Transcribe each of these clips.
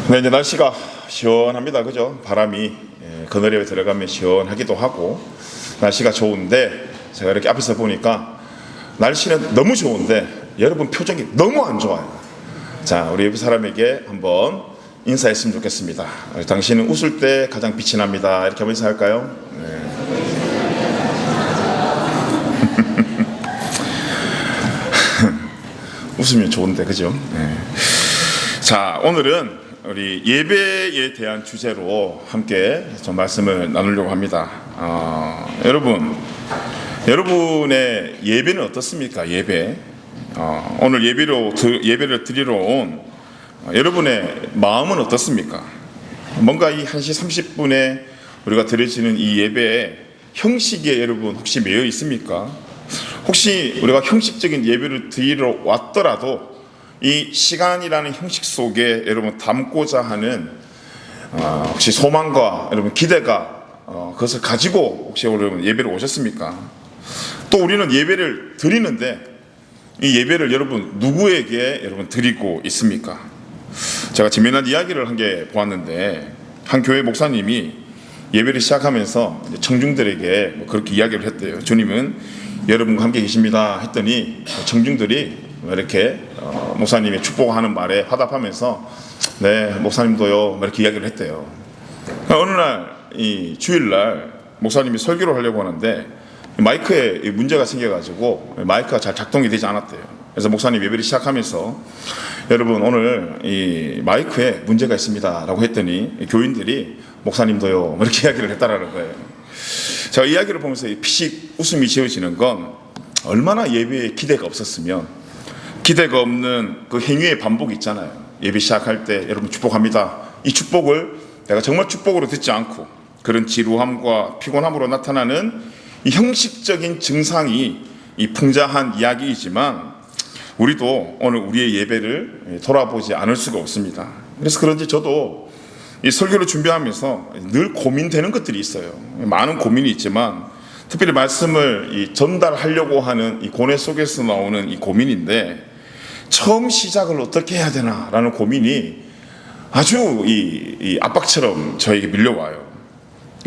네, 이제 날씨가 시원합니다. 그죠? 바람이 그늘에 들어가면 시원하기도 하고 날씨가 좋은데 제가 이렇게 앞에서 보니까 날씨는 너무 좋은데 여러분 표정이 너무 안 좋아요. 자, 우리 옆 사람에게 한번 인사했으면 좋겠습니다. 당신은 웃을 때 가장 빛이 납니다. 이렇게 한번 인사할까요? 네. 웃으면 좋은데, 그죠? 네. 자, 오늘은 우리 예배에 대한 주제로 함께 좀 말씀을 나누려고 합니다. 여러분의 예배는 어떻습니까? 예배. 오늘 예배를 드리러 온 여러분의 마음은 어떻습니까? 뭔가 이 1시 30분에 우리가 드려지는 이 예배의 형식에 여러분 혹시 매여 있습니까? 혹시 우리가 형식적인 예배를 드리러 왔더라도 이 시간이라는 형식 속에 여러분 담고자 하는 혹시 소망과 여러분 기대가 그것을 가지고 혹시 여러분 예배를 오셨습니까? 또 우리는 예배를 드리는데 이 예배를 여러분 누구에게 여러분 드리고 있습니까? 제가 재미난 이야기를 한 게 보았는데 한 교회 목사님이 예배를 시작하면서 청중들에게 그렇게 이야기를 했대요. 주님은 여러분과 함께 계십니다 했더니 청중들이 이렇게 목사님이 축복하는 말에 화답하면서 네 목사님도요 이렇게 이야기를 했대요. 어느 날 이 주일날 목사님이 설교를 하려고 하는데 마이크에 문제가 생겨가지고 마이크가 잘 작동이 되지 않았대요. 그래서 목사님 예배를 시작하면서 여러분 오늘 이 마이크에 문제가 있습니다 라고 했더니 교인들이 목사님도요 이렇게 이야기를 했다라는 거예요. 제가 이야기를 보면서 피식 웃음이 지어지는 건 얼마나 예배에 기대가 없었으면 기대가 없는 그 행위의 반복이 있잖아요. 예배 시작할 때 여러분 축복합니다. 이 축복을 내가 정말 축복으로 듣지 않고 그런 지루함과 피곤함으로 나타나는 이 형식적인 증상이 이 풍자한 이야기이지만 우리도 오늘 우리의 예배를 돌아보지 않을 수가 없습니다. 그래서 그런지 저도 이 설교를 준비하면서 늘 고민되는 것들이 있어요. 많은 고민이 있지만 특별히 말씀을 전달하려고 하는 이 고뇌 속에서 나오는 이 고민인데 처음 시작을 어떻게 해야 되나라는 고민이 아주 이 압박처럼 저에게 밀려와요.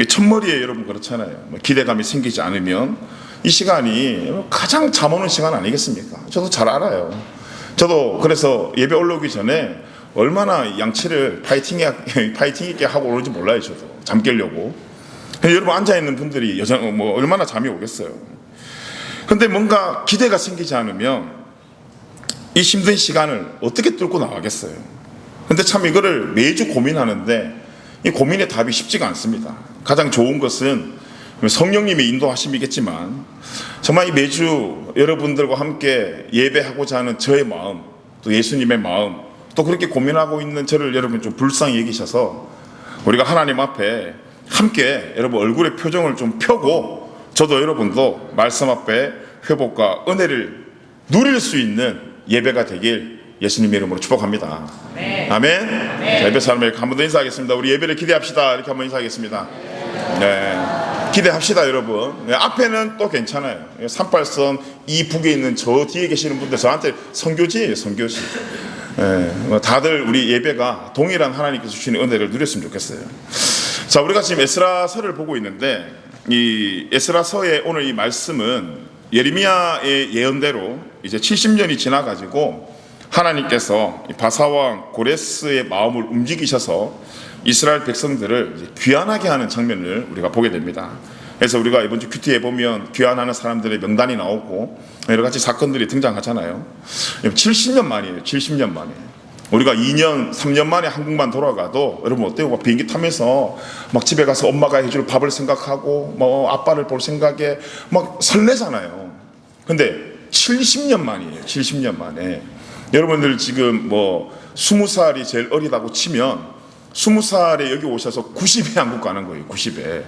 첫머리에 여러분 그렇잖아요. 기대감이 생기지 않으면 이 시간이 가장 잠 오는 시간 아니겠습니까? 저도 잘 알아요. 저도 그래서 예배 올라오기 전에 얼마나 양치를 파이팅 있게 하고 오는지 몰라요. 저도 잠 깨려고. 여러분 앉아있는 분들이 얼마나 잠이 오겠어요. 근데 뭔가 기대가 생기지 않으면 이 힘든 시간을 어떻게 뚫고 나가겠어요. 근데 참 이거를 매주 고민하는데 이 고민의 답이 쉽지가 않습니다. 가장 좋은 것은 성령님의 인도하심이겠지만 정말 이 매주 여러분들과 함께 예배하고자 하는 저의 마음 또 예수님의 마음 또 그렇게 고민하고 있는 저를 여러분 좀 불쌍히 여기셔서 우리가 하나님 앞에 함께 여러분 얼굴의 표정을 좀 펴고 저도 여러분도 말씀 앞에 회복과 은혜를 누릴 수 있는 예배가 되길 예수님의 이름으로 축복합니다. 네. 아멘. 네. 자, 예배 사람에게 한 번 더 인사하겠습니다. 우리 예배를 기대합시다. 이렇게 한번 인사하겠습니다. 네. 기대합시다 여러분. 네, 앞에는 또 괜찮아요. 38선 이 북에 있는 저 뒤에 계시는 분들 저한테 선교지예요. 선교지. 네, 다들 우리 예배가 동일한 하나님께서 주시는 은혜를 누렸으면 좋겠어요. 자, 우리가 지금 에스라서를 보고 있는데 이 에스라서의 오늘 이 말씀은 예레미야의 예언대로 이제 70년이 지나가지고 하나님께서 바사왕 고레스의 마음을 움직이셔서 이스라엘 백성들을 귀환하게 하는 장면을 우리가 보게 됩니다. 그래서 우리가 이번 주 큐티에 보면 귀환하는 사람들의 명단이 나오고 여러 가지 사건들이 등장하잖아요. 70년 만이에요. 70년 만에. 우리가 2년, 3년 만에 한국만 돌아가도 여러분 어때요? 비행기 타면서 막 집에 가서 엄마가 해줄 밥을 생각하고 뭐 아빠를 볼 생각에 막 설레잖아요. 근데 70년 만이에요. 70년 만에. 여러분들 지금 뭐 20살이 제일 어리다고 치면 20살에 여기 오셔서 90에 한국 가는 거예요. 90에.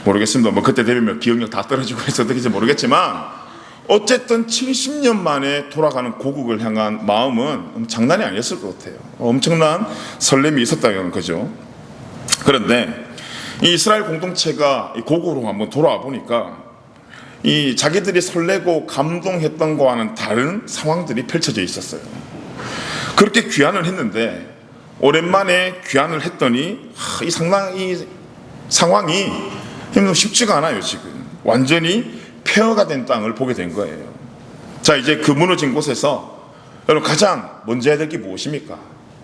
모르겠습니다. 뭐 그때 되면 기억력 다 떨어지고 해서 어떻게인지 모르겠지만 어쨌든 70년 만에 돌아가는 고국을 향한 마음은 장난이 아니었을 것 같아요. 엄청난 설렘이 있었다는 거죠. 그런데 이 이스라엘 공동체가 고국으로 한번 돌아와 보니까 이 자기들이 설레고 감동했던 거와는 다른 상황들이 펼쳐져 있었어요. 그렇게 귀환을 했는데 오랜만에 귀환을 했더니 이 상황이 쉽지가 않아요. 지금 완전히 폐허가 된 땅을 보게 된 거예요. 자, 이제 그 무너진 곳에서 여러분 가장 먼저 해야 될 게 무엇입니까?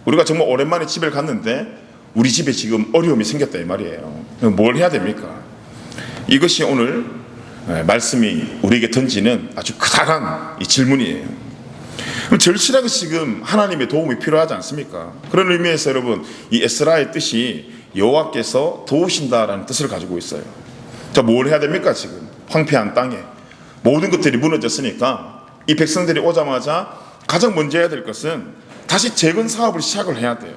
우리가 정말 오랜만에 집을 갔는데 우리 집에 지금 어려움이 생겼다 이 말이에요. 뭘 해야 됩니까? 이것이 오늘 말씀이 우리에게 던지는 아주 크다란 이 질문이에요. 그럼 절실하게 지금 하나님의 도움이 필요하지 않습니까? 그런 의미에서 여러분 이 에스라의 뜻이 여호와께서 도우신다라는 뜻을 가지고 있어요. 자, 뭘 해야 됩니까? 지금 황폐한 땅에 모든 것들이 무너졌으니까 이 백성들이 오자마자 가장 먼저 해야 될 것은 다시 재건 사업을 시작을 해야 돼요.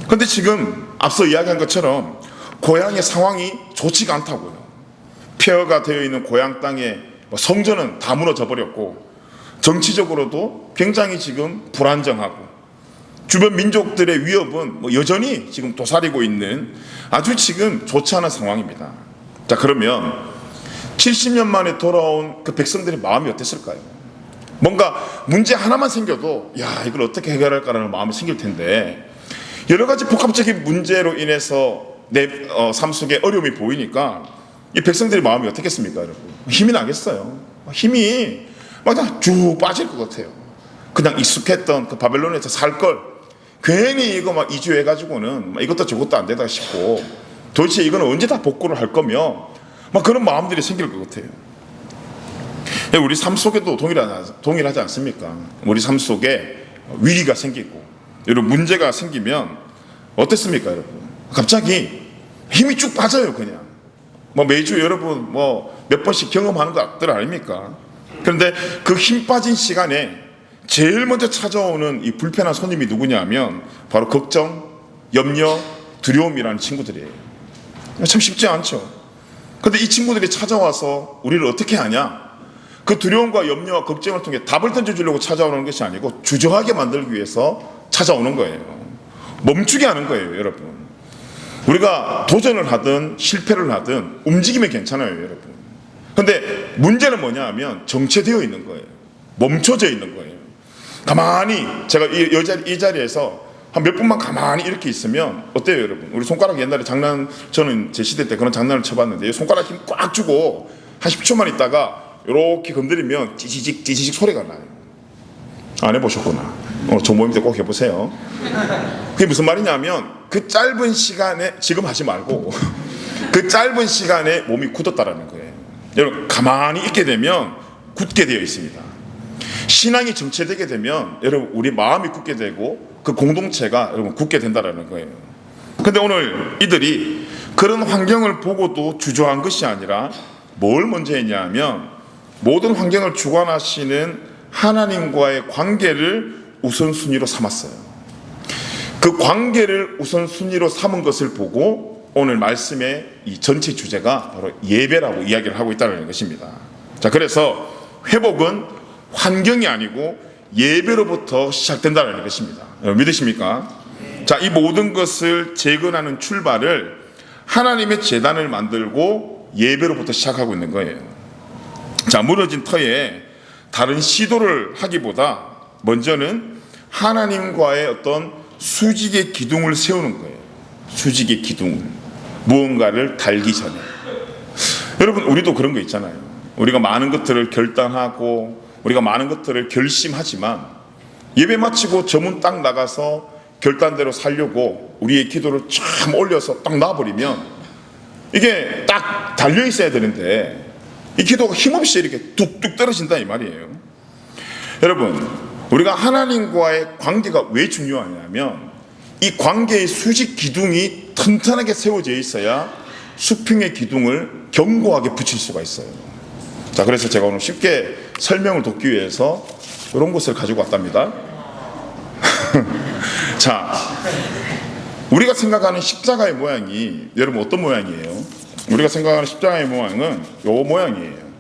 그런데 지금 앞서 이야기한 것처럼 고향의 상황이 좋지가 않다고요. 폐허가 되어 있는 고향 땅에 성전은 다 무너져 버렸고 정치적으로도 굉장히 지금 불안정하고 주변 민족들의 위협은 여전히 지금 도사리고 있는 아주 지금 좋지 않은 상황입니다. 자, 그러면 70년 만에 돌아온 그 백성들의 마음이 어땠을까요? 뭔가 문제 하나만 생겨도 야, 이걸 어떻게 해결할까라는 마음이 생길 텐데 여러 가지 복합적인 문제로 인해서 내 삶 속에 어려움이 보이니까 이 백성들의 마음이 어떻겠습니까, 여러분? 힘이 나겠어요. 힘이 막 쭉 빠질 것 같아요. 그냥 익숙했던 그 바벨론에서 살 걸 괜히 이거 막 이주해가지고는 이것도 저것도 안 되다 싶고 도대체 이거는 언제 다 복구를 할 거며 막 그런 마음들이 생길 것 같아요. 우리 삶 속에도 동일하지 않습니까? 우리 삶 속에 위기가 생기고 여러분 문제가 생기면 어땠습니까, 여러분? 갑자기 힘이 쭉 빠져요. 그냥 매주 여러분 몇 번씩 경험하는 것들 아닙니까? 그런데 그 힘 빠진 시간에 제일 먼저 찾아오는 이 불편한 손님이 누구냐면 바로 걱정, 염려, 두려움이라는 친구들이에요. 참 쉽지 않죠. 그런데 이 친구들이 찾아와서 우리를 어떻게 하냐? 그 두려움과 염려와 걱정을 통해 답을 던져주려고 찾아오는 것이 아니고 주저하게 만들기 위해서 찾아오는 거예요. 멈추게 하는 거예요, 여러분. 우리가 도전을 하든 실패를 하든 움직이면 괜찮아요, 여러분. 그런데 문제는 뭐냐 하면 정체되어 있는 거예요. 멈춰져 있는 거예요. 가만히 제가 이 자리에서 한 몇 분만 가만히 이렇게 있으면 어때요, 여러분? 우리 손가락 옛날에 저는 제 시대 때 그런 장난을 쳐봤는데 손가락 힘 꽉 주고 한 10초만 있다가 이렇게 건드리면 찌지직 소리가 나요. 안 해보셨구나. 저 모임 때 꼭 해보세요. 그게 무슨 말이냐면 그 짧은 시간에 지금 하지 말고 그 짧은 시간에 몸이 굳었다라는 거예요. 여러분 가만히 있게 되면 굳게 되어 있습니다. 신앙이 정체되게 되면 여러분 우리 마음이 굳게 되고 그 공동체가 여러분 굳게 된다라는 거예요. 근데 오늘 이들이 그런 환경을 보고도 주저한 것이 아니라 뭘 먼저 했냐 하면 모든 환경을 주관하시는 하나님과의 관계를 우선순위로 삼았어요. 그 관계를 우선순위로 삼은 것을 보고 오늘 말씀의 이 전체 주제가 바로 예배라고 이야기를 하고 있다는 것입니다. 자, 그래서 회복은 환경이 아니고 예배로부터 시작된다는 것입니다. 믿으십니까? 자, 이 모든 것을 재건하는 출발을 하나님의 제단을 만들고 예배로부터 시작하고 있는 거예요. 자, 무너진 터에 다른 시도를 하기보다 먼저는 하나님과의 어떤 수직의 기둥을 세우는 거예요. 수직의 기둥, 무언가를 달기 전에. 여러분 우리도 그런 거 있잖아요. 우리가 많은 것들을 결단하고 우리가 많은 것들을 결심하지만 예배 마치고 저 문 딱 나가서 결단대로 살려고 우리의 기도를 참 올려서 딱 놔버리면 이게 딱 달려 있어야 되는데 이 기도가 힘없이 이렇게 뚝뚝 떨어진다 이 말이에요. 여러분 우리가 하나님과의 관계가 왜 중요하냐면 이 관계의 수직 기둥이 튼튼하게 세워져 있어야 수평의 기둥을 견고하게 붙일 수가 있어요. 자, 그래서 제가 오늘 쉽게 설명을 돕기 위해서 이런 것을 가지고 왔답니다. 자, 우리가 생각하는 십자가의 모양이 여러분 어떤 모양이에요? 우리가 생각하는 십자가의 모양은 요 모양이에요.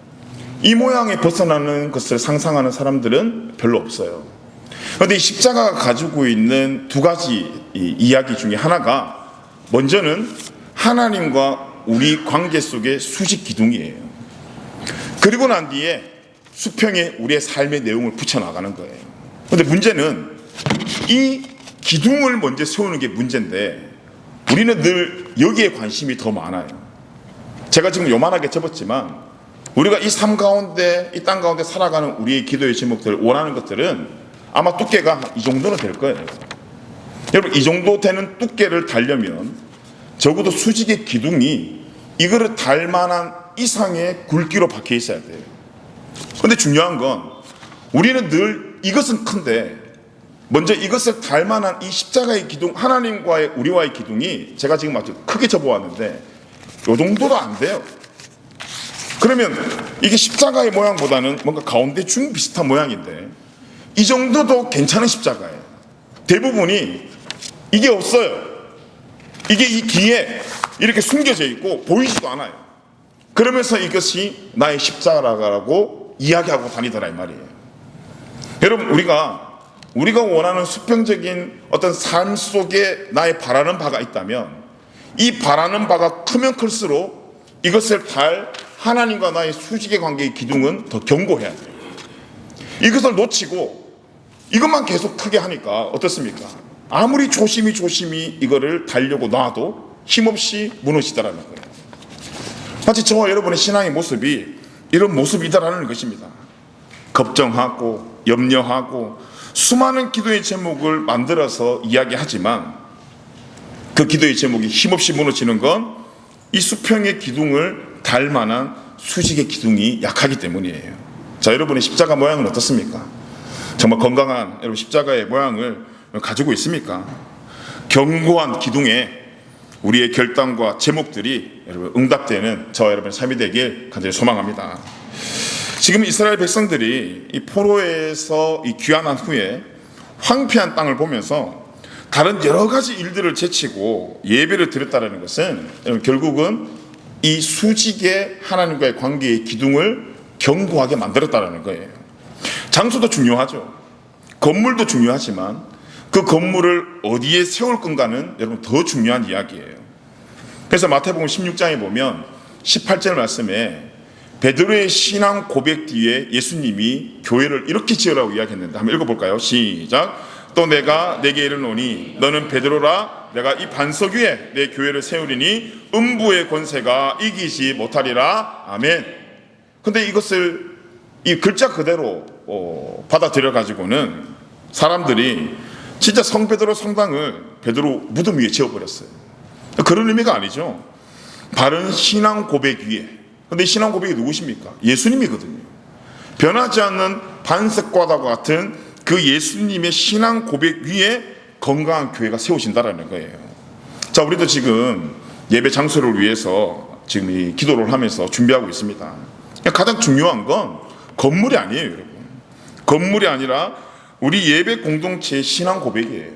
이 모양에 벗어나는 것을 상상하는 사람들은 별로 없어요. 그런데 이 십자가가 가지고 있는 두 가지 이야기 중에 하나가 먼저는 하나님과 우리 관계 속의 수직 기둥이에요. 그리고 난 뒤에 수평에 우리의 삶의 내용을 붙여나가는 거예요. 그런데 문제는 이 기둥을 먼저 세우는 게 문제인데 우리는 늘 여기에 관심이 더 많아요. 제가 지금 요만하게 접었지만 우리가 이 삶 가운데, 이 땅 가운데 살아가는 우리의 기도의 제목들, 원하는 것들은 아마 두께가 이 정도는 될 거예요. 여러분, 이 정도 되는 두께를 달려면 적어도 수직의 기둥이 이거를 달 만한 이상의 굵기로 박혀 있어야 돼요. 그런데 중요한 건 우리는 늘 이것은 큰데 먼저 이것을 달 만한 이 십자가의 기둥, 하나님과의 우리와의 기둥이 제가 지금 아주 크게 접어왔는데 이 정도도 안 돼요. 그러면 이게 십자가의 모양보다는 뭔가 가운데 중 비슷한 모양인데 이 정도도 괜찮은 십자가예요. 대부분이 이게 없어요. 이게 이 뒤에 이렇게 숨겨져 있고 보이지도 않아요. 그러면서 이것이 나의 십자가라고 이야기하고 다니더라 이 말이에요. 여러분, 우리가 원하는 수평적인 어떤 삶 속에 나의 바라는 바가 있다면 이 바라는 바가 크면 클수록 이것을 달 하나님과 나의 수직의 관계의 기둥은 더 견고해야 돼요. 이것을 놓치고 이것만 계속 크게 하니까 어떻습니까? 아무리 조심히 이거를 달려고 놔도 힘없이 무너지더라는 거예요. 마치 저와 여러분의 신앙의 모습이 이런 모습이다라는 것입니다. 걱정하고 염려하고 수많은 기도의 제목을 만들어서 이야기하지만 그 기도의 제목이 힘없이 무너지는 건 이 수평의 기둥을 달 만한 수직의 기둥이 약하기 때문이에요. 자, 여러분의 십자가 모양은 어떻습니까? 정말 건강한 여러분 십자가의 모양을 가지고 있습니까? 견고한 기둥에 우리의 결단과 제목들이 여러분 응답되는 저와 여러분의 삶이 되길 간절히 소망합니다. 지금 이스라엘 백성들이 이 포로에서 이 귀환한 후에 황폐한 땅을 보면서 다른 여러 가지 일들을 제치고 예배를 드렸다는 것은 결국은 이 수직의 하나님과의 관계의 기둥을 견고하게 만들었다는 거예요. 장소도 중요하죠. 건물도 중요하지만 그 건물을 어디에 세울 건가는 여러분 더 중요한 이야기예요. 그래서 마태복음 16장에 보면 18절 말씀에 베드로의 신앙 고백 뒤에 예수님이 교회를 이렇게 지으라고 이야기했는데 한번 읽어볼까요? 시작. 또 내가 내게 이르노니 너는 베드로라. 내가 이 반석 위에 내 교회를 세우리니 음부의 권세가 이기지 못하리라. 아멘. 근데 이것을 이 글자 그대로 받아들여 가지고는 사람들이 진짜 성 베드로 성당을 베드로 무덤 위에 지어버렸어요. 그런 의미가 아니죠. 바른 신앙 고백 위에. 근데 신앙 고백이 누구십니까? 예수님이거든요. 변하지 않는 반석과도 같은 그 예수님의 신앙 고백 위에 건강한 교회가 세워진다라는 거예요. 자, 우리도 지금 예배 장소를 위해서 지금 이 기도를 하면서 준비하고 있습니다. 가장 중요한 건 건물이 아니에요, 여러분. 건물이 아니라 우리 예배 공동체의 신앙 고백이에요.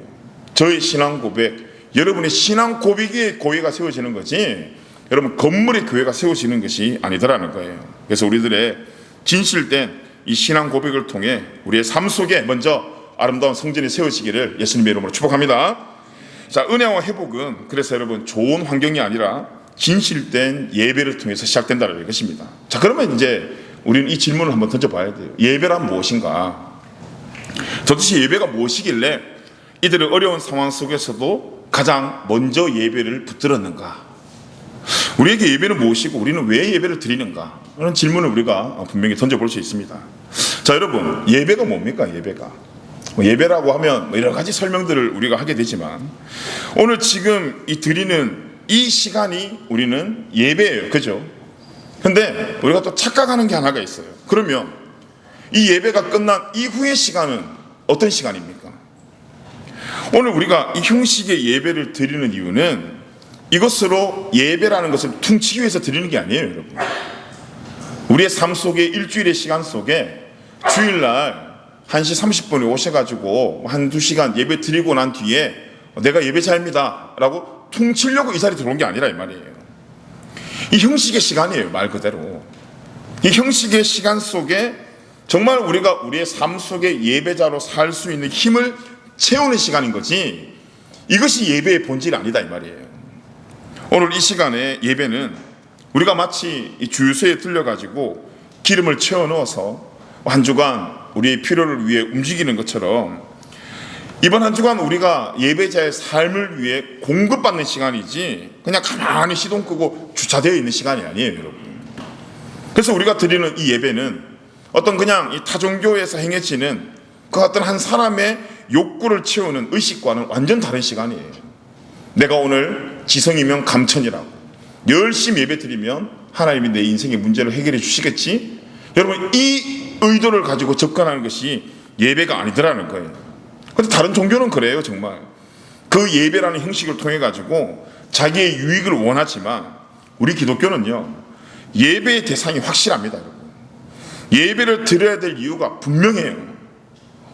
저의 신앙 고백, 여러분의 신앙 고백에 교회가 세워지는 거지 여러분 건물의 교회가 세워지는 것이 아니더라는 거예요. 그래서 우리들의 진실된 이 신앙 고백을 통해 우리의 삶 속에 먼저 아름다운 성전이 세워지기를 예수님의 이름으로 축복합니다. 자, 은혜와 회복은 그래서 여러분 좋은 환경이 아니라 진실된 예배를 통해서 시작된다는 것입니다. 자, 그러면 이제 우리는 이 질문을 한번 던져봐야 돼요. 예배란 무엇인가? 도대체 예배가 무엇이길래 이들의 어려운 상황 속에서도 가장 먼저 예배를 붙들었는가? 우리에게 예배는 무엇이고 우리는 왜 예배를 드리는가? 그런 질문을 우리가 분명히 던져볼 수 있습니다. 자, 여러분, 예배가 뭡니까? 예배라고 하면 여러 가지 설명들을 우리가 하게 되지만 오늘 지금 이 드리는 이 시간이 우리는 예배예요. 그죠? 근데 우리가 또 착각하는 게 하나가 있어요. 그러면 이 예배가 끝난 이후의 시간은 어떤 시간입니까? 오늘 우리가 이 형식의 예배를 드리는 이유는 이것으로 예배라는 것을 퉁치기 위해서 드리는 게 아니에요, 여러분. 우리의 삶 속에 일주일의 시간 속에 주일날 1시 30분에 오셔가지고 한두 시간 예배 드리고 난 뒤에 내가 예배자입니다 라고 퉁치려고 이 자리에 들어온 게 아니라 이 말이에요. 이 형식의 시간이에요, 말 그대로. 이 형식의 시간 속에 정말 우리가 우리의 삶 속에 예배자로 살 수 있는 힘을 채우는 시간인 거지 이것이 예배의 본질이 아니다 이 말이에요. 오늘 이 시간에 예배는 우리가 마치 이 주유소에 들려가지고 기름을 채워 넣어서 한 주간 우리의 필요를 위해 움직이는 것처럼 이번 한 주간 우리가 예배자의 삶을 위해 공급받는 시간이지 그냥 가만히 시동 끄고 주차되어 있는 시간이 아니에요, 여러분. 그래서 우리가 드리는 이 예배는 어떤 그냥 이 타종교에서 행해지는 그 어떤 한 사람의 욕구를 채우는 의식과는 완전 다른 시간이에요. 내가 오늘 지성이면 감천이라고 열심히 예배 드리면 하나님이 내 인생의 문제를 해결해 주시겠지? 여러분, 이 의도를 가지고 접근하는 것이 예배가 아니더라는 거예요. 근데 다른 종교는 그래요, 정말. 그 예배라는 형식을 통해 가지고 자기의 유익을 원하지만 우리 기독교는요, 예배의 대상이 확실합니다, 여러분. 예배를 드려야 될 이유가 분명해요.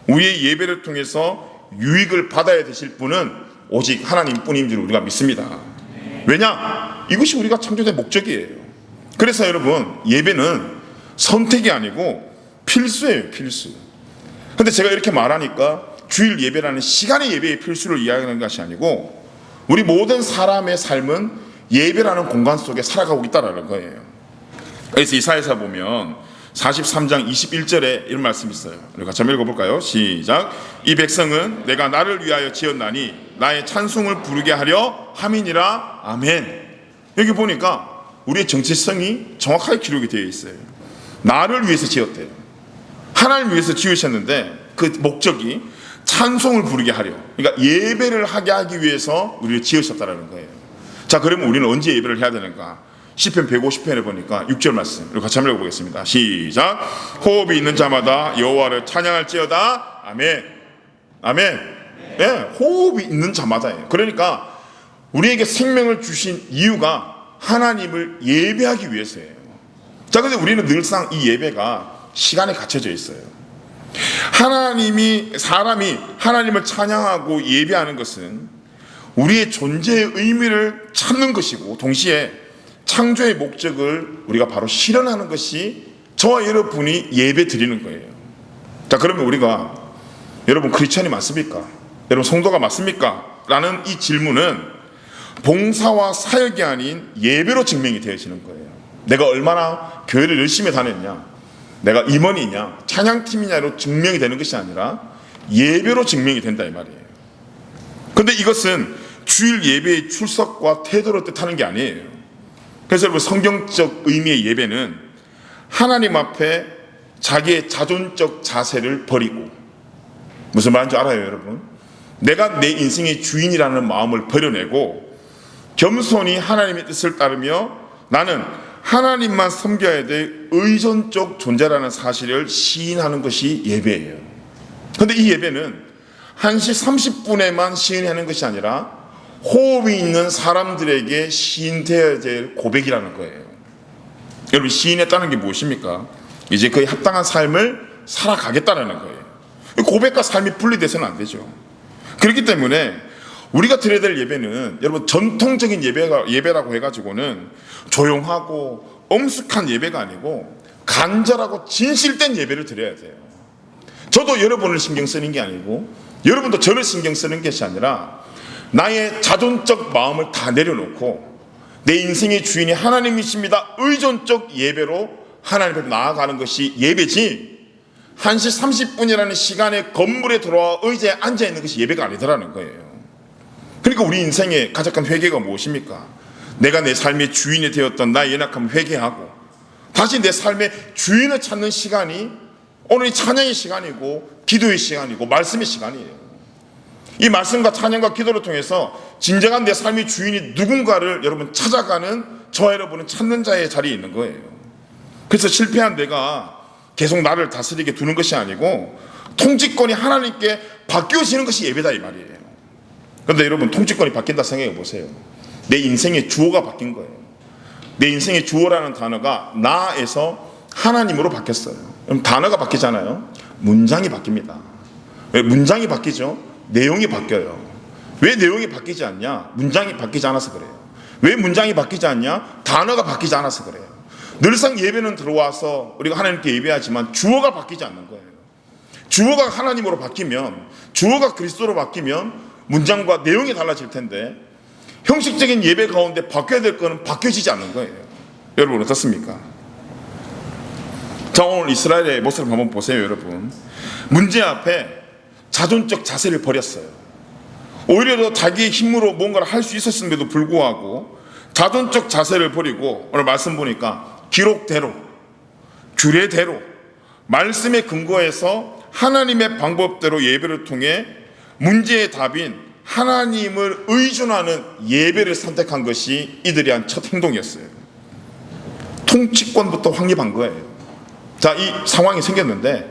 우리의 예배를 통해서 유익을 받아야 되실 분은 오직 하나님뿐인 줄 우리가 믿습니다. 왜냐? 이것이 우리가 창조된 목적이에요. 그래서 여러분, 예배는 선택이 아니고 필수예요, 필수. 근데 제가 이렇게 말하니까 주일 예배라는 시간의 예배의 필수를 이야기하는 것이 아니고 우리 모든 사람의 삶은 예배라는 공간 속에 살아가고 있다는 거예요. 그래서 이사야서 보면 43장 21절에 이런 말씀이 있어요. 우리 같이 한번 읽어볼까요? 시작. 이 백성은 내가 나를 위하여 지었나니 나의 찬송을 부르게 하려 함이니라. 아멘. 여기 보니까 우리의 정체성이 정확하게 기록이 되어 있어요. 나를 위해서 지었대요. 하나님을 위해서 지으셨는데 그 목적이 찬송을 부르게 하려, 그러니까 예배를 하게 하기 위해서 우리를 지으셨다는 거예요. 자, 그러면 우리는 언제 예배를 해야 되는가? 시편 150편에 보니까 6절 말씀, 우리 같이 한번 읽어보겠습니다. 시작. 호흡이 있는 자마다 여호와를 찬양할지어다. 아멘. 아멘. 네, 호흡이 있는 자마다예요. 그러니까 우리에게 생명을 주신 이유가 하나님을 예배하기 위해서예요. 자, 근데 우리는 늘상 이 예배가 시간에 갇혀져 있어요. 사람이 하나님을 찬양하고 예배하는 것은 우리의 존재의 의미를 찾는 것이고 동시에 창조의 목적을 우리가 바로 실현하는 것이 저와 여러분이 예배 드리는 거예요. 자, 그러면 우리가 여러분 크리스천이 맞습니까? 여러분 성도가 맞습니까? 라는 이 질문은 봉사와 사역이 아닌 예배로 증명이 되어지는 거예요. 내가 얼마나 교회를 열심히 다녔냐, 내가 임원이냐, 찬양팀이냐로 증명이 되는 것이 아니라 예배로 증명이 된다 이 말이에요. 그런데 이것은 주일 예배의 출석과 태도를 뜻하는 게 아니에요. 그래서 여러분, 성경적 의미의 예배는 하나님 앞에 자기의 자존적 자세를 버리고, 무슨 말인지 알아요, 여러분? 내가 내 인생의 주인이라는 마음을 버려내고 겸손히 하나님의 뜻을 따르며 나는 하나님만 섬겨야 될 의존적 존재라는 사실을 시인하는 것이 예배예요. 그런데 이 예배는 1시 30분에만 시인하는 것이 아니라 호흡이 있는 사람들에게 시인되어야 될 고백이라는 거예요. 여러분, 시인했다는 게 무엇입니까? 이제 그에 합당한 삶을 살아가겠다는 거예요. 고백과 삶이 분리돼서는 안 되죠. 그렇기 때문에 우리가 드려야 될 예배는 여러분 전통적인 예배라고 해가지고는 조용하고 엄숙한 예배가 아니고 간절하고 진실된 예배를 드려야 돼요. 저도 여러분을 신경 쓰는 게 아니고 여러분도 저를 신경 쓰는 것이 아니라 나의 자존적 마음을 다 내려놓고 내 인생의 주인이 하나님이십니다 의존적 예배로 하나님 앞에 나아가는 것이 예배지 1시 30분이라는 시간에 건물에 들어와 의자에 앉아있는 것이 예배가 아니더라는 거예요. 그러니까 우리 인생의 가장 큰 회개가 무엇입니까? 내가 내 삶의 주인이 되었던 나의 연약함을 회개하고 다시 내 삶의 주인을 찾는 시간이 오늘이 찬양의 시간이고 기도의 시간이고 말씀의 시간이에요. 이 말씀과 찬양과 기도를 통해서 진정한 내 삶의 주인이 누군가를 여러분 찾아가는 저와 여러분은 찾는 자의 자리에 있는 거예요. 그래서 실패한 내가 계속 나를 다스리게 두는 것이 아니고 통치권이 하나님께 바뀌어지는 것이 예배다 이 말이에요. 그런데 여러분, 통치권이 바뀐다 생각해 보세요. 내 인생의 주어가 바뀐 거예요. 내 인생의 주어라는 단어가 나에서 하나님으로 바뀌었어요. 그럼 단어가 바뀌잖아요. 문장이 바뀝니다. 왜 문장이 바뀌죠? 내용이 바뀌어요. 왜 내용이 바뀌지 않냐? 문장이 바뀌지 않아서 그래요. 왜 문장이 바뀌지 않냐? 단어가 바뀌지 않아서 그래요. 늘상 예배는 들어와서 우리가 하나님께 예배하지만 주어가 바뀌지 않는 거예요. 주어가 하나님으로 바뀌면, 주어가 그리스도로 바뀌면 문장과 내용이 달라질 텐데 형식적인 예배 가운데 바뀌어야 될 거는 바뀌어지지 않는 거예요. 여러분 어떻습니까? 자, 오늘 이스라엘의 모습을 한번 보세요. 여러분, 문제 앞에 자존적 자세를 버렸어요. 오히려 더 자기의 힘으로 뭔가를 할 수 있었음에도 불구하고 자존적 자세를 버리고 오늘 말씀 보니까 기록대로, 규례대로, 말씀에 근거해서 하나님의 방법대로 예배를 통해 문제의 답인 하나님을 의존하는 예배를 선택한 것이 이들이 한 첫 행동이었어요. 통치권부터 확립한 거예요. 자, 이 상황이 생겼는데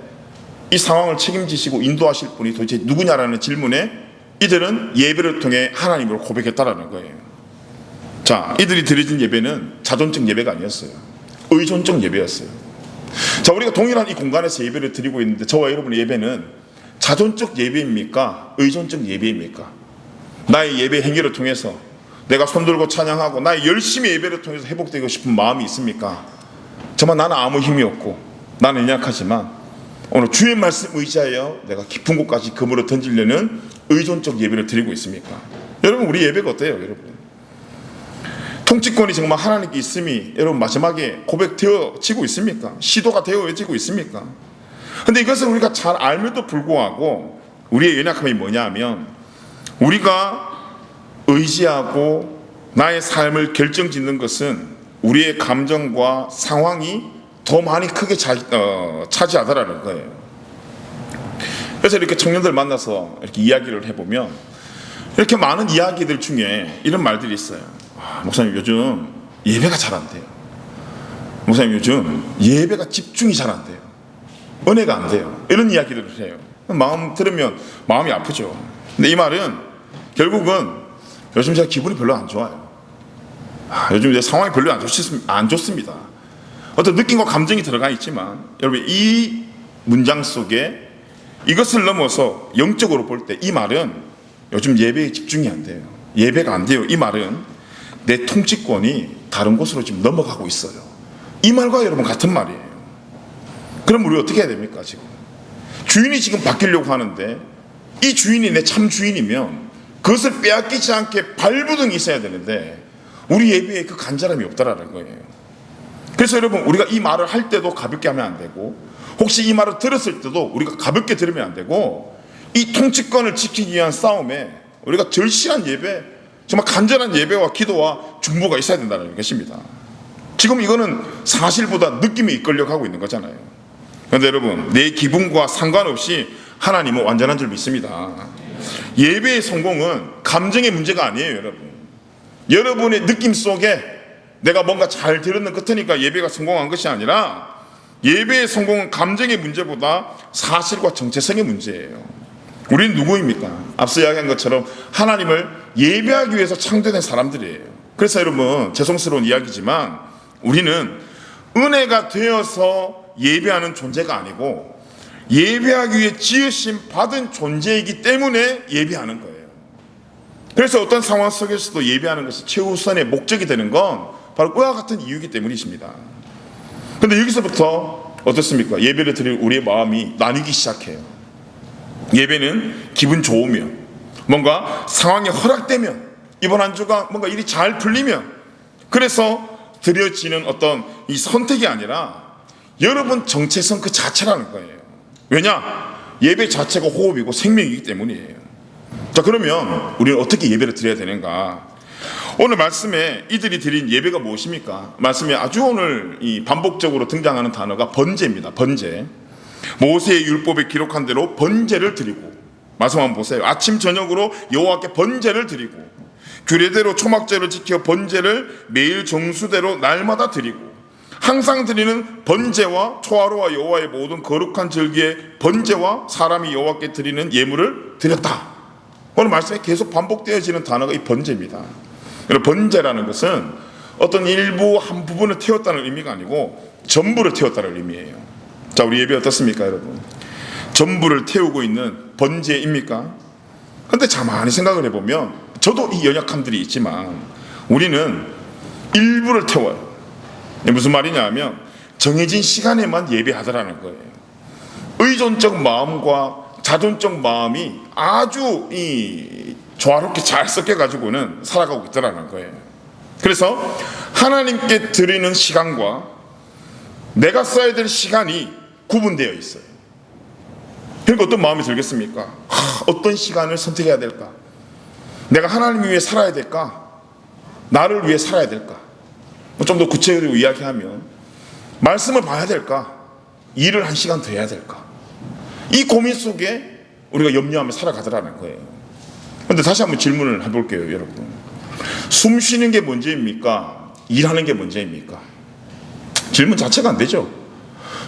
이 상황을 책임지시고 인도하실 분이 도대체 누구냐라는 질문에 이들은 예배를 통해 하나님을 고백했다라는 거예요. 자, 이들이 드려진 예배는 자존적 예배가 아니었어요. 의존적 예배였어요. 자, 우리가 동일한 이 공간에서 예배를 드리고 있는데 저와 여러분의 예배는 자존적 예배입니까? 의존적 예배입니까? 나의 예배 행위를 통해서 내가 손들고 찬양하고 나의 열심히 예배를 통해서 회복되고 싶은 마음이 있습니까? 정말 나는 아무 힘이 없고 나는 연약하지만 오늘 주의 말씀 의지하여 내가 깊은 곳까지 그물을 던지려는 의존적 예배를 드리고 있습니까? 여러분, 우리 예배가 어때요, 여러분? 통치권이 정말 하나님께 있음이 여러분 마지막에 고백되어지고 있습니까? 시도가 되어지고 있습니까? 근데 이것을 우리가 잘 알면도 불구하고 우리의 연약함이 뭐냐 하면 우리가 의지하고 나의 삶을 결정짓는 것은 우리의 감정과 상황이 더 많이 크게 차지하더라는 거예요. 그래서 이렇게 청년들 만나서 이렇게 이야기를 해보면 이렇게 많은 이야기들 중에 이런 말들이 있어요. 목사님, 요즘 예배가 잘 안 돼요. 목사님, 요즘 예배가 집중이 잘 안 돼요. 은혜가 안 돼요. 이런 이야기를 해요. 마음 들으면 마음이 아프죠. 근데 이 말은 결국은 요즘 제가 기분이 별로 안 좋아요. 요즘 내 상황이 별로 안 좋습니다. 어떤 느낌과 감정이 들어가 있지만 여러분, 이 문장 속에 이것을 넘어서 영적으로 볼 때 이 말은 요즘 예배에 집중이 안 돼요. 예배가 안 돼요. 이 말은 내 통치권이 다른 곳으로 지금 넘어가고 있어요. 이 말과 여러분 같은 말이에요. 그럼 우리 어떻게 해야 됩니까? 지금 주인이 지금 바뀌려고 하는데 이 주인이 내 참 주인이면 그것을 빼앗기지 않게 발부등이 있어야 되는데 우리 예배에 그 간절함이 없다라는 거예요. 그래서 여러분, 우리가 이 말을 할 때도 가볍게 하면 안 되고 혹시 이 말을 들었을 때도 우리가 가볍게 들으면 안 되고 이 통치권을 지키기 위한 싸움에 우리가 절실한 예배, 정말 간절한 예배와 기도와 중보가 있어야 된다는 것입니다. 지금 이거는 사실보다 느낌에 이끌려가고 있는 거잖아요. 그런데 여러분, 내 기분과 상관없이 하나님은 완전한 줄 믿습니다. 예배의 성공은 감정의 문제가 아니에요, 여러분. 여러분의 느낌 속에 내가 뭔가 잘 들었는 끝이니까 예배가 성공한 것이 아니라 예배의 성공은 감정의 문제보다 사실과 정체성의 문제예요. 우리는 누구입니까? 앞서 이야기한 것처럼 하나님을 예배하기 위해서 창조된 사람들이에요. 그래서 여러분, 죄송스러운 이야기지만 우리는 은혜가 되어서 예배하는 존재가 아니고 예배하기 위해 지으심 받은 존재이기 때문에 예배하는 거예요. 그래서 어떤 상황 속에서도 예배하는 것이 최우선의 목적이 되는 건 바로 그와 같은 이유이기 때문이십니다. 그런데 여기서부터 어떻습니까? 예배를 드릴 우리의 마음이 나뉘기 시작해요. 예배는 기분 좋으면, 뭔가 상황이 허락되면, 이번 한 주가 뭔가 일이 잘 풀리면, 그래서 드려지는 어떤 이 선택이 아니라 여러분 정체성 그 자체라는 거예요. 왜냐? 예배 자체가 호흡이고 생명이기 때문이에요. 자, 그러면 우리는 어떻게 예배를 드려야 되는가? 오늘 말씀에 이들이 드린 예배가 무엇입니까? 말씀에 아주 오늘 이 반복적으로 등장하는 단어가 번제입니다. 번제. 모세의 율법에 기록한 대로 번제를 드리고, 말씀 한번 보세요. 아침 저녁으로 여호와께 번제를 드리고, 규례대로 초막절을 지켜 번제를 매일 정수대로 날마다 드리고, 항상 드리는 번제와 초하루와 여호와의 모든 거룩한 절기의 번제와 사람이 여호와께 드리는 예물을 드렸다. 오늘 말씀에 계속 반복되어지는 단어가 이 번제입니다. 번제라는 것은 어떤 일부 한 부분을 태웠다는 의미가 아니고 전부를 태웠다는 의미예요. 자, 우리 예배 어떻습니까, 여러분? 전부를 태우고 있는 번제입니까? 그런데 가만히 생각을 해보면 저도 이 연약함들이 있지만 우리는 일부를 태워요. 무슨 말이냐 하면 정해진 시간에만 예배하더라는 거예요. 의존적 마음과 자존적 마음이 아주 조화롭게 잘 섞여가지고는 살아가고 있더라는 거예요. 그래서 하나님께 드리는 시간과 내가 써야 될 시간이 구분되어 있어요. 그러니까 어떤 마음이 들겠습니까? 어떤 시간을 선택해야 될까? 내가 하나님 위해 살아야 될까? 나를 위해 살아야 될까? 좀 더 구체적으로 이야기하면 말씀을 봐야 될까? 일을 1시간 더 해야 될까? 이 고민 속에 우리가 염려하며 살아가더라는 거예요. 그런데 다시 한번 질문을 해볼게요, 여러분. 숨 쉬는 게 문제입니까? 일하는 게 문제입니까? 질문 자체가 안 되죠.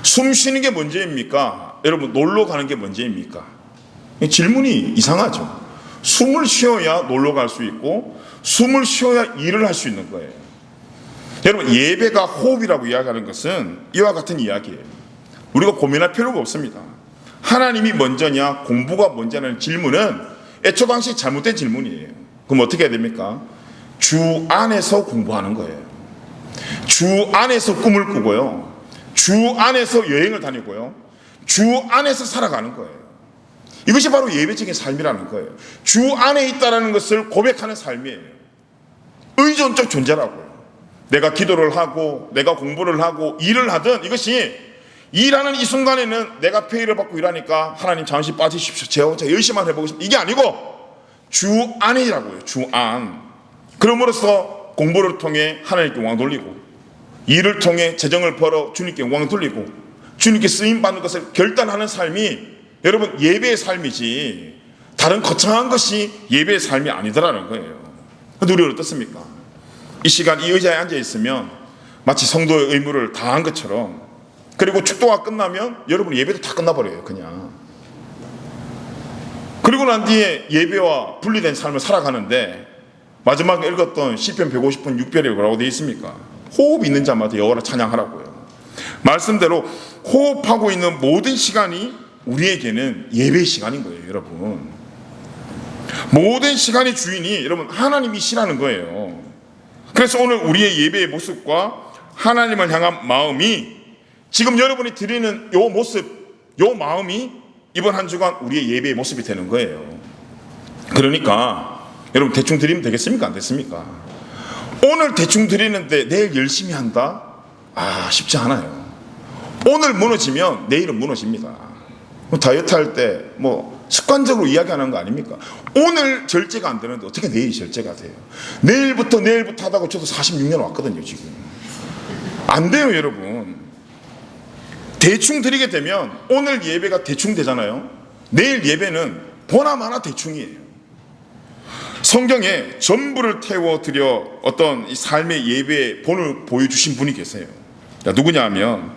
숨 쉬는 게 문제입니까? 여러분, 놀러 가는 게 문제입니까? 질문이 이상하죠. 숨을 쉬어야 놀러 갈 수 있고 숨을 쉬어야 일을 할 수 있는 거예요. 여러분, 예배가 호흡이라고 이야기하는 것은 이와 같은 이야기예요. 우리가 고민할 필요가 없습니다. 하나님이 먼저냐 공부가 먼저냐는 질문은 애초당시 잘못된 질문이에요. 그럼 어떻게 해야 됩니까? 주 안에서 공부하는 거예요. 주 안에서 꿈을 꾸고요. 주 안에서 여행을 다니고요. 주 안에서 살아가는 거예요. 이것이 바로 예배적인 삶이라는 거예요. 주 안에 있다는 것을 고백하는 삶이에요. 의존적 존재라고요. 내가 기도를 하고 내가 공부를 하고 일을 하든 이것이 일하는 이 순간에는 내가 페이를 받고 일하니까 하나님 잠시 빠지십시오. 제가 혼자 열심히 해보겠습니다. 이게 아니고 주 안이라고요. 주 안. 그럼으로써 공부를 통해 하나님께 영광 돌리고 일을 통해 재정을 벌어 주님께 영광 돌리고 주님께 쓰임받는 것을 결단하는 삶이 여러분 예배의 삶이지 다른 거창한 것이 예배의 삶이 아니더라는 거예요. 그런데 우리 어떻습니까? 이 시간 이 의자에 앉아 있으면 마치 성도의 의무를 다한 것처럼 그리고 축도가 끝나면 여러분 예배도 다 끝나버려요. 그냥 그리고 난 뒤에 예배와 분리된 삶을 살아가는데 마지막에 읽었던 시편 150편 6별에 뭐라고 되어 있습니까? 호흡 있는 자마다 여호와를 찬양하라고요. 말씀대로 호흡하고 있는 모든 시간이 우리에게는 예배의 시간인 거예요. 여러분 모든 시간의 주인이 여러분 하나님이시라는 거예요. 그래서 오늘 우리의 예배의 모습과 하나님을 향한 마음이 지금 여러분이 드리는 요 모습 요 마음이 이번 한 주간 우리의 예배의 모습이 되는 거예요. 그러니까 여러분 대충 드리면 되겠습니까? 안 됐습니까? 오늘 대충 드리는데 내일 열심히 한다? 쉽지 않아요. 오늘 무너지면 내일은 무너집니다. 다이어트 할 때 습관적으로 이야기하는 거 아닙니까? 오늘 절제가 안 되는데 어떻게 내일이 절제가 돼요? 내일부터 하다가 저도 46년 왔거든요. 지금 안 돼요. 여러분 대충 드리게 되면 오늘 예배가 대충 되잖아요. 내일 예배는 보나마나 대충이에요. 성경에 전부를 태워드려 어떤 이 삶의 예배의 본을 보여주신 분이 계세요. 누구냐 하면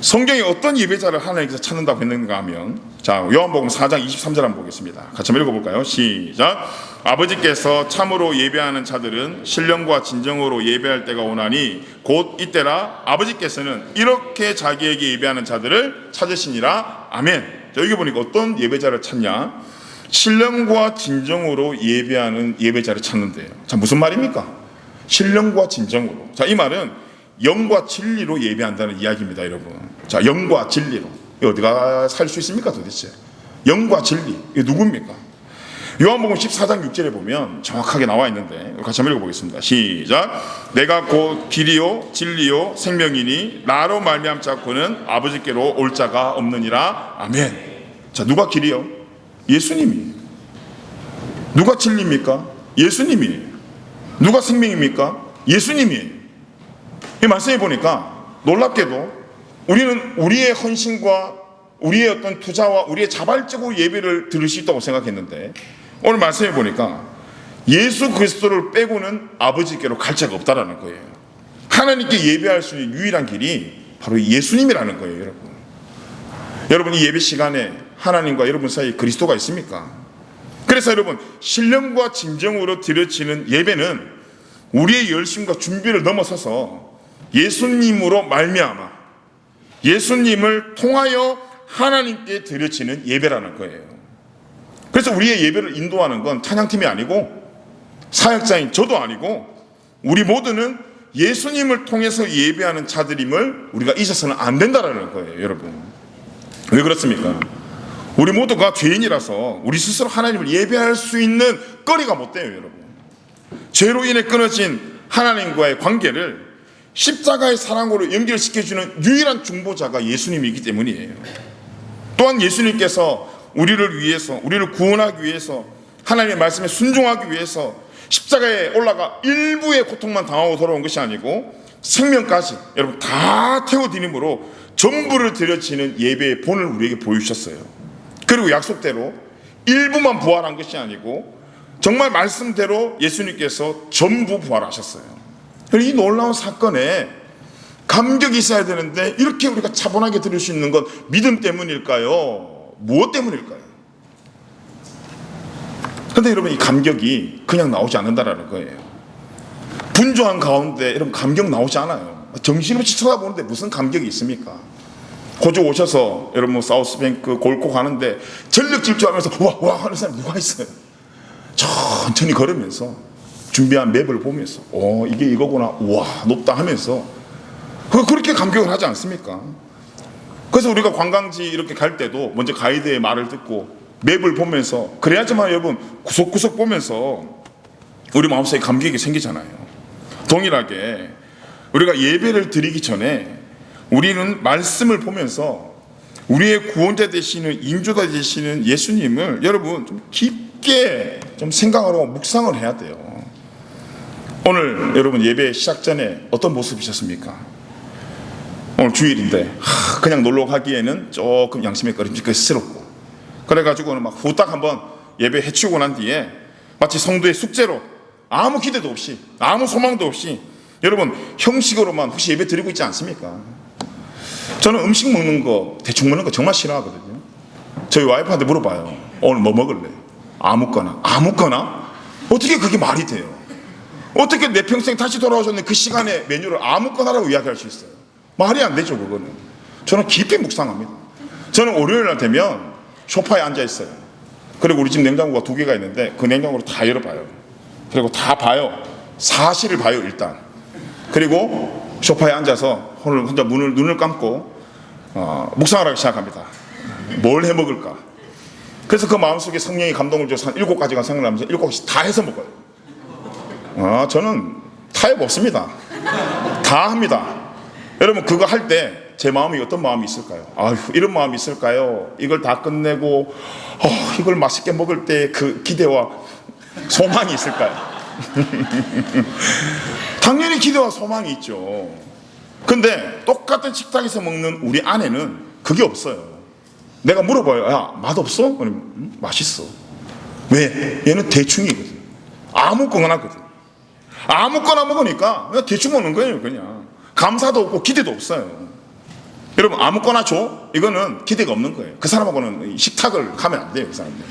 성경에 어떤 예배자를 하나님께서 찾는다고 했는가 하면 자 요한복음 4장 23절 한번 보겠습니다. 같이 한번 읽어볼까요? 시작. 아버지께서 참으로 예배하는 자들은 신령과 진정으로 예배할 때가 오나니 곧 이때라 아버지께서는 이렇게 자기에게 예배하는 자들을 찾으시니라. 아멘. 자, 여기 보니까 어떤 예배자를 찾냐? 신령과 진정으로 예배하는 예배자를 찾는데요. 자, 무슨 말입니까? 신령과 진정으로. 자, 이 말은 영과 진리로 예배한다는 이야기입니다, 여러분. 자, 영과 진리로. 어디가 살 수 있습니까, 도대체? 영과 진리. 이게 누굽니까? 요한복음 14장 6절에 보면 정확하게 나와 있는데 같이 한번 읽어보겠습니다. 시작. 내가 곧 길이요 진리요 생명이니 나로 말미암지 않고는 아버지께로 올 자가 없느니라. 아멘. 자, 누가 길이요? 예수님이. 누가 진리입니까? 예수님이. 누가 생명입니까? 예수님이. 이 말씀해 보니까 놀랍게도 우리는 우리의 헌신과 우리의 어떤 투자와 우리의 자발적으로 예배를 드릴 수 있다고 생각했는데 오늘 말씀해 보니까 예수 그리스도를 빼고는 아버지께로 갈 자가 없다라는 거예요. 하나님께 예배할 수 있는 유일한 길이 바로 예수님이라는 거예요. 여러분, 여러분 이 예배 시간에 하나님과 여러분 사이에 그리스도가 있습니까? 그래서 여러분 신령과 진정으로 드려지는 예배는 우리의 열심과 준비를 넘어서서 예수님으로 말미암아 예수님을 통하여 하나님께 드려지는 예배라는 거예요. 그래서 우리의 예배를 인도하는 건 찬양팀이 아니고 사역자인 저도 아니고 우리 모두는 예수님을 통해서 예배하는 자들임을 우리가 잊어서는 안 된다는 거예요. 여러분 왜 그렇습니까? 우리 모두가 죄인이라서 우리 스스로 하나님을 예배할 수 있는 거리가 못 돼요. 여러분 죄로 인해 끊어진 하나님과의 관계를 십자가의 사랑으로 연결시켜주는 유일한 중보자가 예수님이기 때문이에요. 또한 예수님께서 우리를 위해서, 우리를 구원하기 위해서, 하나님의 말씀에 순종하기 위해서 십자가에 올라가 일부의 고통만 당하고 돌아온 것이 아니고 생명까지 여러분 다 태워드림으로 전부를 드려지는 예배의 본을 우리에게 보여주셨어요. 그리고 약속대로 일부만 부활한 것이 아니고 정말 말씀대로 예수님께서 전부 부활하셨어요. 이 놀라운 사건에 감격이 있어야 되는데 이렇게 우리가 차분하게 들을 수 있는 건 믿음 때문일까요? 무엇 때문일까요? 그런데 여러분, 이 감격이 그냥 나오지 않는다라는 거예요. 분주한 가운데 여러분 감격 나오지 않아요. 정신없이 쳐다보는데 무슨 감격이 있습니까? 호주 오셔서 여러분 사우스뱅크 골고 가는데 전력 질주하면서 와 하는 사람 누가 있어요? 천천히 걸으면서 준비한 맵을 보면서 이게 이거구나, 와 높다 하면서 그렇게 감격을 하지 않습니까? 그래서 우리가 관광지 이렇게 갈 때도 먼저 가이드의 말을 듣고 맵을 보면서 그래야지만 여러분 구석구석 보면서 우리 마음속에 감격이 생기잖아요. 동일하게 우리가 예배를 드리기 전에 우리는 말씀을 보면서 우리의 구원자 되시는, 인조자 되시는 예수님을 여러분 좀 깊게 좀 생각하고 묵상을 해야 돼요. 오늘 여러분 예배 시작 전에 어떤 모습이셨습니까? 오늘 주일인데 그냥 놀러 가기에는 조금 양심의 꺼림직스럽고, 그래가지고는 막 후딱 한번 예배 해치우고 난 뒤에 마치 성도의 숙제로 아무 기대도 없이 아무 소망도 없이 여러분 형식으로만 혹시 예배 드리고 있지 않습니까? 저는 음식 먹는 거, 대충 먹는 거 정말 싫어하거든요. 저희 와이프한테 물어봐요. 오늘 뭐 먹을래? 아무거나. 어떻게 그게 말이 돼요? 어떻게 내 평생 다시 돌아오셨는데 그 시간에 메뉴를 아무거나라고 이야기할 수 있어요? 말이 안 되죠, 그거는. 저는 깊이 묵상합니다. 저는 월요일 날 되면 소파에 앉아 있어요. 그리고 우리 집 냉장고가 2개가 있는데 그 냉장고를 다 열어봐요. 그리고 다 봐요. 사실을 봐요, 일단. 그리고 소파에 앉아서 혼자 눈을 감고 묵상을 하기 시작합니다. 뭘 해 먹을까? 그래서 그 마음속에 성령이 감동을 줘서 한 7가지가 생각나면서 7가지 다 해서 먹어요. 저는 타협 없습니다. 다 합니다. 여러분, 그거 할 때 제 마음이 어떤 마음이 있을까요? 이런 마음이 있을까요? 이걸 다 끝내고 이걸 맛있게 먹을 때 그 기대와 소망이 있을까요? 당연히 기대와 소망이 있죠. 근데 똑같은 식탁에서 먹는 우리 아내는 그게 없어요. 내가 물어봐요. 야, 맛없어? 그러면 맛있어. 왜? 얘는 대충이거든. 아무거나거든. 아무거나 먹으니까 그냥 대충 먹는 거예요. 그냥 감사도 없고 기대도 없어요. 여러분, 아무거나 줘? 이거는 기대가 없는 거예요. 그 사람하고는 식탁을 가면 안 돼요. 그 사람들.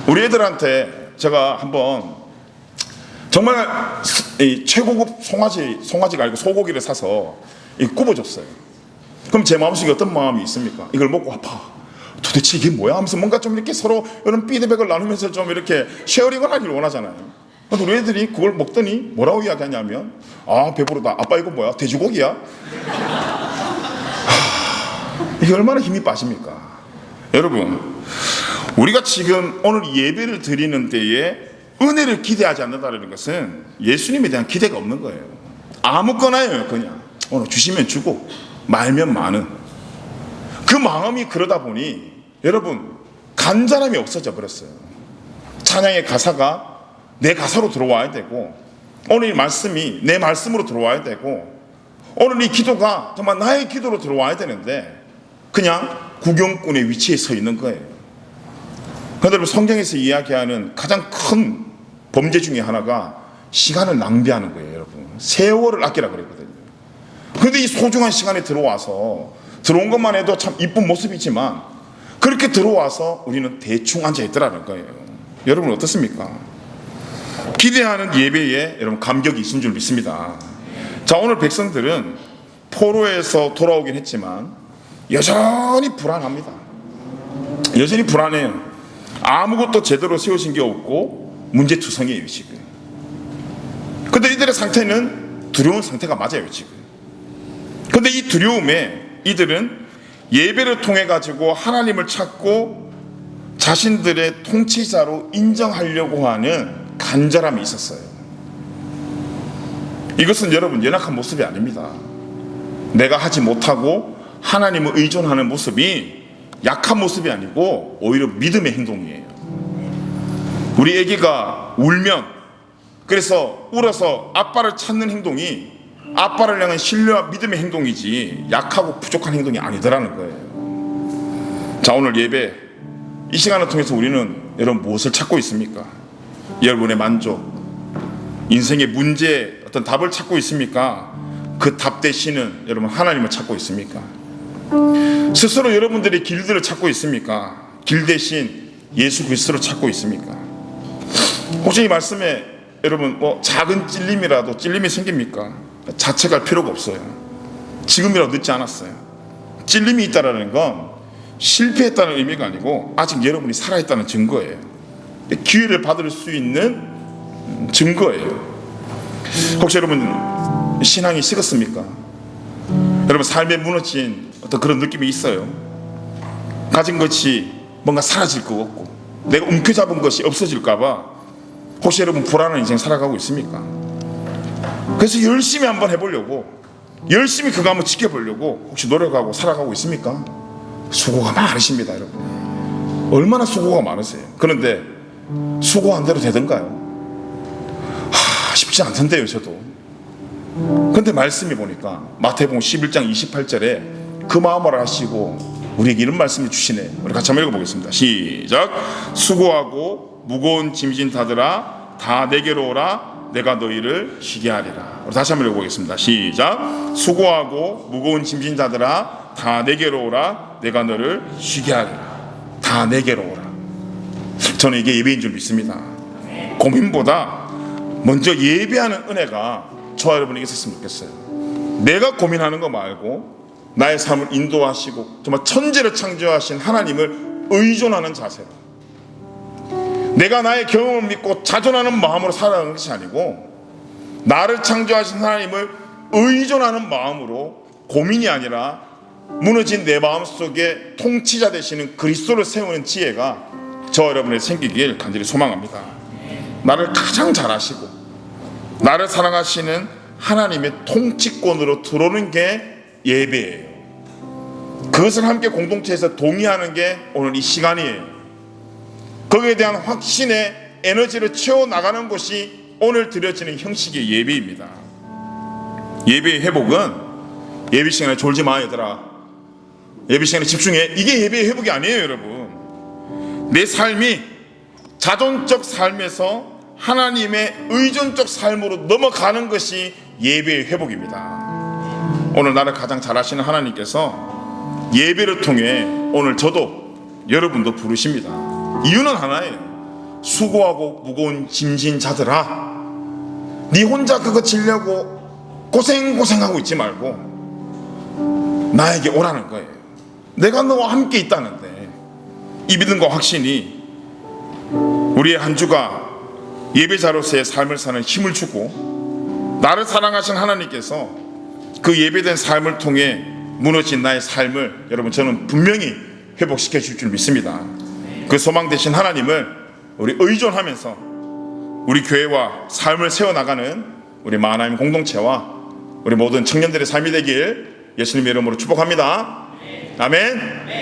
우리 애들한테 제가 한번 정말 최고급 송아지가 아니고 소고기를 사서 굽어줬어요. 그럼 제 마음속에 어떤 마음이 있습니까? 이걸 먹고 도대체 이게 뭐야 하면서 뭔가 좀 이렇게 서로 이런 피드백을 나누면서 좀 이렇게 쉐어링을 하기를 원하잖아요. 근데 우리 애들이 그걸 먹더니 뭐라고 이야기하냐면 배부르다. 아빠 이거 뭐야? 돼지고기야? 이게 얼마나 힘이 빠집니까? 여러분, 우리가 지금 오늘 예배를 드리는 때에 은혜를 기대하지 않는다는 것은 예수님에 대한 기대가 없는 거예요. 아무거나요. 그냥 오늘 주시면 주고 말면 많은 그 마음이, 그러다 보니 여러분 간절함이 없어져 버렸어요. 찬양의 가사가 내 가사로 들어와야 되고, 오늘 이 말씀이 내 말씀으로 들어와야 되고, 오늘 이 기도가 정말 나의 기도로 들어와야 되는데 그냥 구경꾼의 위치에 서 있는 거예요. 그런데 여러분, 성경에서 이야기하는 가장 큰 범죄 중에 하나가 시간을 낭비하는 거예요. 여러분, 세월을 아끼라 그랬거든요. 그런데 이 소중한 시간에 들어온 것만 해도 참 이쁜 모습이지만 그렇게 들어와서 우리는 대충 앉아 있더라는 거예요. 여러분 어떻습니까? 기대하는 예배에 여러분 감격이 있는 줄 믿습니다. 자, 오늘 백성들은 포로에서 돌아오긴 했지만 여전히 불안합니다. 여전히 불안해요. 아무것도 제대로 세우신 게 없고 문제투성이에요 지금. 근데 이들의 상태는 두려운 상태가 맞아요 지금. 근데 이 두려움에 이들은 예배를 통해 가지고 하나님을 찾고 자신들의 통치자로 인정하려고 하는 간절함이 있었어요. 이것은 여러분 연약한 모습이 아닙니다. 내가 하지 못하고 하나님을 의존하는 모습이 약한 모습이 아니고 오히려 믿음의 행동이에요. 우리 아기가 울면, 그래서 울어서 아빠를 찾는 행동이 아빠를 향한 신뢰와 믿음의 행동이지 약하고 부족한 행동이 아니더라는 거예요. 자, 오늘 예배 이 시간을 통해서 우리는 여러분 무엇을 찾고 있습니까? 여러분의 만족, 인생의 문제에 어떤 답을 찾고 있습니까? 그 답 대신은 여러분 하나님을 찾고 있습니까? 스스로 여러분들의 길들을 찾고 있습니까? 길 대신 예수 그리스도를 찾고 있습니까? 혹시 이 말씀에 여러분 작은 찔림이 생깁니까? 자책할 필요가 없어요. 지금이라도 늦지 않았어요. 찔림이 있다라는 건 실패했다는 의미가 아니고 아직 여러분이 살아있다는 증거예요. 기회를 받을 수 있는 증거예요. 혹시 여러분 신앙이 식었습니까? 여러분 삶에 무너진 어떤 그런 느낌이 있어요. 가진 것이 뭔가 사라질 것 같고 내가 움켜잡은 것이 없어질까봐 혹시 여러분 불안한 인생 살아가고 있습니까? 그래서 열심히 한번 해보려고, 열심히 그거 한번 지켜보려고 혹시 노력하고 살아가고 있습니까? 수고가 많으십니다, 여러분. 얼마나 수고가 많으세요. 그런데 수고한 대로 되던가요? 쉽지 않던데요, 저도. 근데 말씀이 보니까 마태복음 11장 28절에 그 마음을 하시고 우리에게 이런 말씀을 주시네. 우리 같이 한번 읽어보겠습니다. 시작. 수고하고 무거운 짐진 자들아 다 내게로 오라. 내가 너희를 쉬게 하리라. 우리 다시 한번 읽어보겠습니다. 시작. 수고하고 무거운 짐진 자들아 다 내게로 오라. 내가 너를 쉬게 하리라. 다 내게로 오라. 저는 이게 예배인 줄 믿습니다. 고민보다 먼저 예배하는 은혜가 저와 여러분에게 있었으면 좋겠어요. 내가 고민하는 거 말고 나의 삶을 인도하시고 정말 천지를 창조하신 하나님을 의존하는 자세로, 내가 나의 경험을 믿고 자존하는 마음으로 살아가는 것이 아니고 나를 창조하신 하나님을 의존하는 마음으로, 고민이 아니라 무너진 내 마음속에 통치자 되시는 그리스도를 세우는 지혜가 저와 여러분에게 생기길 간절히 소망합니다. 나를 가장 잘 아시고 나를 사랑하시는 하나님의 통치권으로 들어오는 게 예배예요. 그것을 함께 공동체에서 동의하는 게 오늘 이 시간이에요. 거기에 대한 확신의 에너지를 채워나가는 것이 오늘 드려지는 형식의 예배입니다. 예배의 회복은 예배 시간에 졸지 마 얘들아, 예배 시간에 집중해, 이게 예배의 회복이 아니에요. 여러분, 내 삶이 자존적 삶에서 하나님의 의존적 삶으로 넘어가는 것이 예배의 회복입니다. 오늘 나를 가장 잘 아시는 하나님께서 예배를 통해 오늘 저도 여러분도 부르십니다. 이유는 하나예요. 수고하고 무거운 짐진 자들아, 네 혼자 그거 지려고 고생하고 있지 말고 나에게 오라는 거예요. 내가 너와 함께 있다는데, 이 믿음과 확신이 우리의 한 주가 예배자로서의 삶을 사는 힘을 주고, 나를 사랑하신 하나님께서 그 예배된 삶을 통해 무너진 나의 삶을 여러분 저는 분명히 회복시켜 줄 줄 믿습니다. 그 소망 되신 하나님을 우리 의존하면서 우리 교회와 삶을 세워나가는 우리 마하나임 공동체와 우리 모든 청년들의 삶이 되길 예수님의 이름으로 축복합니다. 아멘.